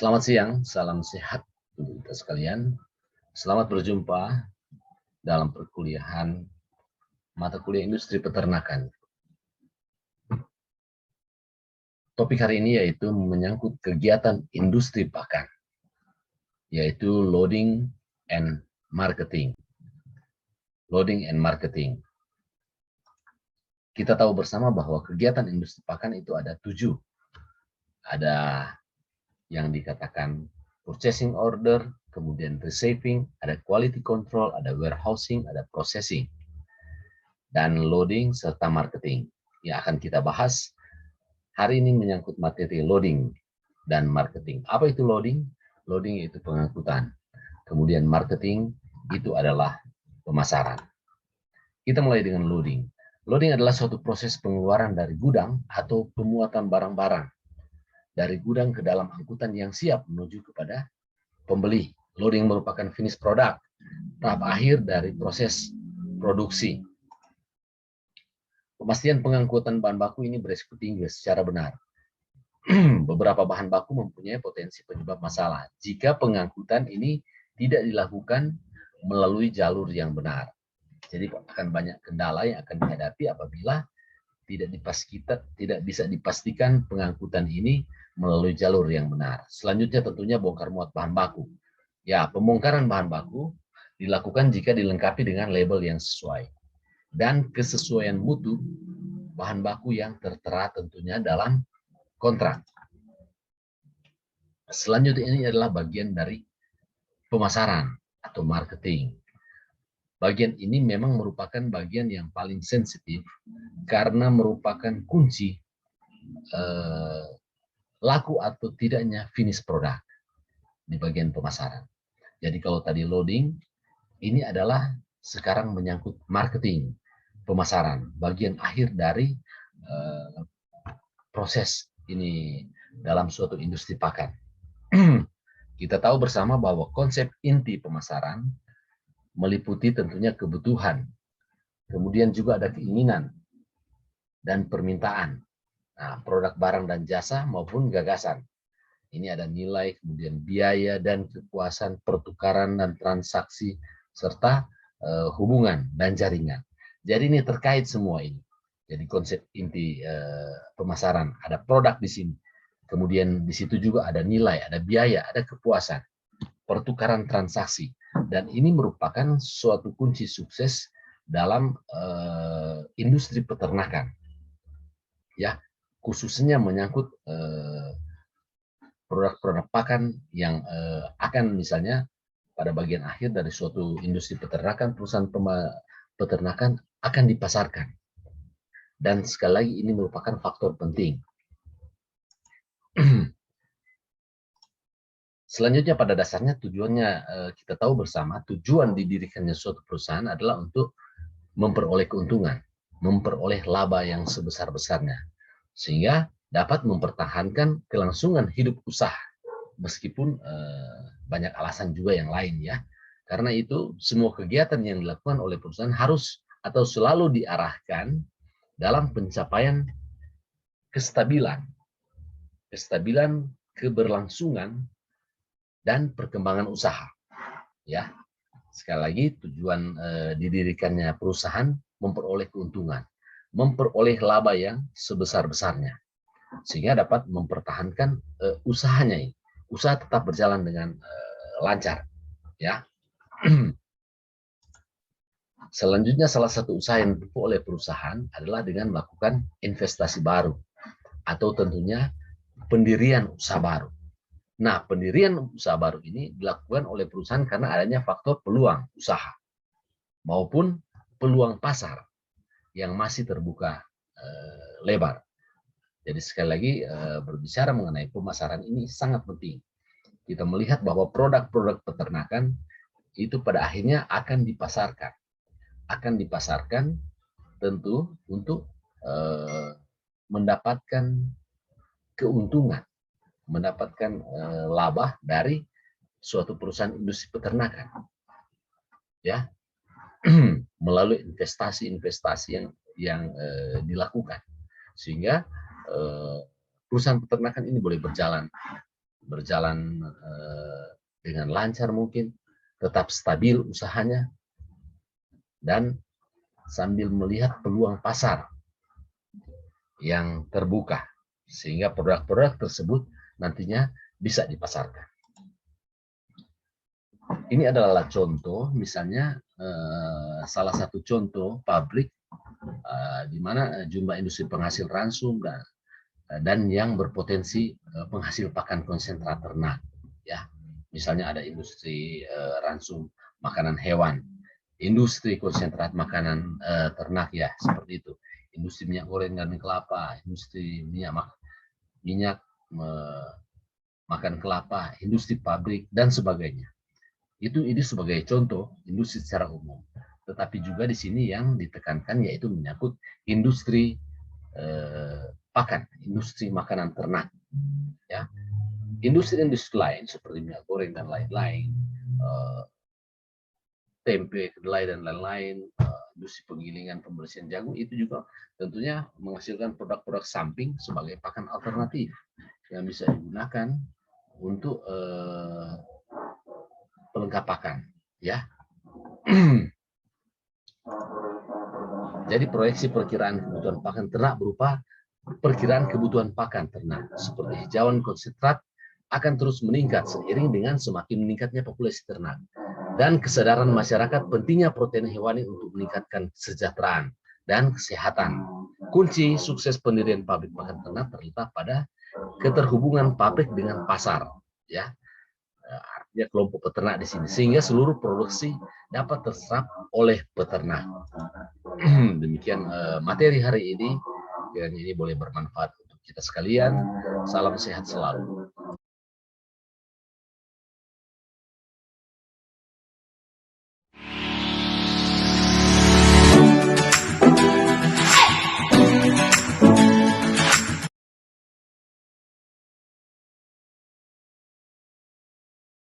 Selamat siang, salam sehat untuk kita sekalian. Selamat berjumpa dalam perkuliahan mata kuliah industri peternakan. Topik hari ini yaitu menyangkut kegiatan industri pakan, yaitu loading and marketing. Loading and marketing. Kita tahu bersama bahwa kegiatan industri pakan itu ada 7. Ada yang dikatakan purchasing order, kemudian receiving, ada quality control, ada warehousing, ada processing, dan loading serta marketing. Yang akan kita bahas hari ini menyangkut materi loading dan marketing. Apa itu loading? Loading itu pengangkutan. Kemudian marketing itu adalah pemasaran. Kita mulai dengan loading. Loading adalah suatu proses pengeluaran dari gudang atau pemuatan barang-barang dari gudang ke dalam angkutan yang siap menuju kepada pembeli. Loading merupakan finish product, tahap akhir dari proses produksi. Pemastian pengangkutan bahan baku ini beresiko tinggi secara benar. Beberapa bahan baku mempunyai potensi penyebab masalah jika pengangkutan ini tidak dilakukan melalui jalur yang benar. Jadi akan banyak kendala yang akan dihadapi apabila tidak bisa dipastikan pengangkutan ini melalui jalur yang benar. Selanjutnya tentunya bongkar muat bahan baku. Ya, pembongkaran bahan baku dilakukan jika dilengkapi dengan label yang sesuai dan kesesuaian mutu bahan baku yang tertera tentunya dalam kontrak. Selanjutnya ini adalah bagian dari pemasaran atau marketing. Bagian ini memang merupakan bagian yang paling sensitif karena merupakan kunci laku atau tidaknya finish product di bagian pemasaran. Jadi kalau tadi loading, ini adalah sekarang menyangkut marketing, pemasaran, bagian akhir dari proses ini dalam suatu industri pakan. Kita tahu bersama bahwa konsep inti pemasaran meliputi tentunya kebutuhan, kemudian juga ada keinginan dan permintaan, nah, produk barang dan jasa maupun gagasan. Ini ada nilai, kemudian biaya dan kepuasan pertukaran dan transaksi, serta hubungan dan jaringan. Jadi ini terkait semua ini. Jadi konsep inti pemasaran, ada produk di sini. Kemudian di situ juga ada nilai, ada biaya, ada kepuasan, pertukaran transaksi. Dan ini merupakan suatu kunci sukses dalam industri peternakan. Ya, khususnya menyangkut produk-produk pakan yang akan misalnya pada bagian akhir dari suatu industri peternakan, perusahaan peternakan akan dipasarkan. Dan sekali lagi ini merupakan faktor penting. Selanjutnya pada dasarnya tujuannya kita tahu bersama tujuan didirikannya suatu perusahaan adalah untuk memperoleh keuntungan, memperoleh laba yang sebesar-besarnya, sehingga dapat mempertahankan kelangsungan hidup usaha meskipun banyak alasan juga yang lain ya. Karena itu semua kegiatan yang dilakukan oleh perusahaan harus atau selalu diarahkan dalam pencapaian kestabilan, keberlangsungan dan perkembangan usaha. Ya, sekali lagi tujuan didirikannya perusahaan memperoleh keuntungan, memperoleh laba yang sebesar-besarnya, sehingga dapat mempertahankan usahanya ini. Usaha tetap berjalan dengan lancar. Ya. Selanjutnya salah satu usaha yang ditempuh oleh perusahaan adalah dengan melakukan investasi baru atau tentunya pendirian usaha baru. Nah, pendirian usaha baru ini dilakukan oleh perusahaan karena adanya faktor peluang usaha maupun peluang pasar yang masih terbuka lebar. Jadi sekali lagi berbicara mengenai pemasaran ini sangat penting. Kita melihat bahwa produk-produk peternakan itu pada akhirnya akan dipasarkan tentu untuk mendapatkan keuntungan, mendapatkan laba dari suatu perusahaan industri peternakan, ya, melalui investasi-investasi yang dilakukan, sehingga perusahaan peternakan ini boleh berjalan berjalan dengan lancar mungkin, tetap stabil usahanya, dan sambil melihat peluang pasar yang terbuka, sehingga produk-produk tersebut nantinya bisa dipasarkan. Ini adalah contoh, misalnya salah satu contoh pabrik di mana jumlah industri penghasil ransum dan yang berpotensi penghasil pakan konsentrat ternak. Ya, misalnya ada industri ransum makanan hewan, industri konsentrat makanan ternak, ya seperti itu. Industri minyak goreng dan kelapa, industri minyak makan kelapa, industri pabrik dan sebagainya. Ini sebagai contoh industri secara umum. Tetapi juga di sini yang ditekankan yaitu menyangkut industri pakan, industri makanan ternak. Ya, industri-industri lain seperti minyak goreng dan lain-lain, tempe, kedelai dan lain-lain, industri penggilingan, pembersihan jagung, itu juga tentunya menghasilkan produk-produk samping sebagai pakan alternatif yang bisa digunakan untuk pelengkap pakan, ya. Jadi proyeksi perkiraan kebutuhan pakan ternak berupa perkiraan kebutuhan pakan ternak seperti hijauan konsentrat akan terus meningkat seiring dengan semakin meningkatnya populasi ternak dan kesadaran masyarakat pentingnya protein hewani untuk meningkatkan kesejahteraan dan kesehatan. Kunci sukses pendirian pabrik pakan ternak terletak pada keterhubungan pabrik dengan pasar, ya. Artinya kelompok peternak di sini, sehingga seluruh produksi dapat terserap oleh peternak. Demikian materi hari ini. Kiranya ini boleh bermanfaat untuk kita sekalian. Salam sehat selalu.